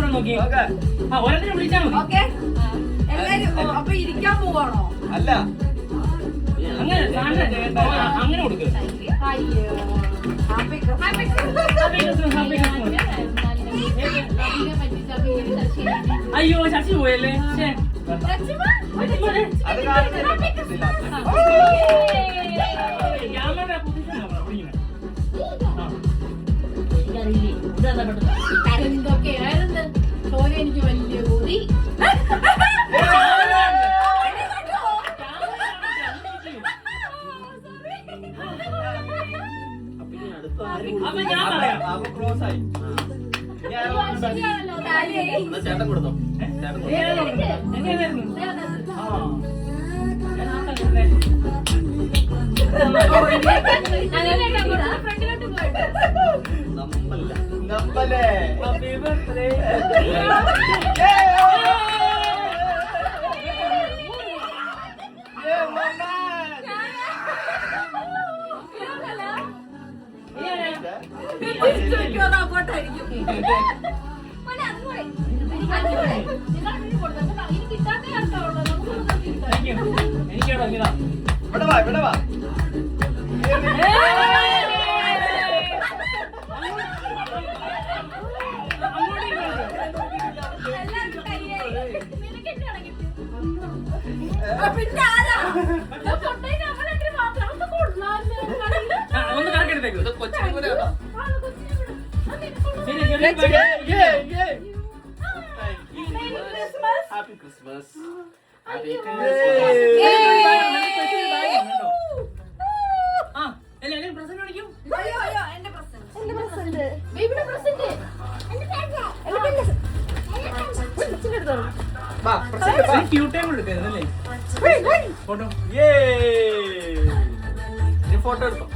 അവിടെ നോക്കി. ഒരെണ്ണം വിളിച്ചാൽ മതി. എല്ലാരും അപ്പൊ ഇരിക്കാൻ പോവാണോ? അല്ല അങ്ങനെ അങ്ങനെ കൊടുക്കുക. അയ്യോ ശശി പോയല്ലേ. എന്തൊക്കെയായിരുന്നു ചോര എനിക്ക് വലിയ കൂടി. ചേട്ടൻ കൊടുത്തോ? നമ്പല്ലേ ഇവിടെ വാ ഒന്ന് കറക്കെടുത്തേക്ക്. കൊച്ചിനെ പോലെ ഹാപ്പി ക്രിസ്മസ്. ഫോട്ടോ എടുത്തോ?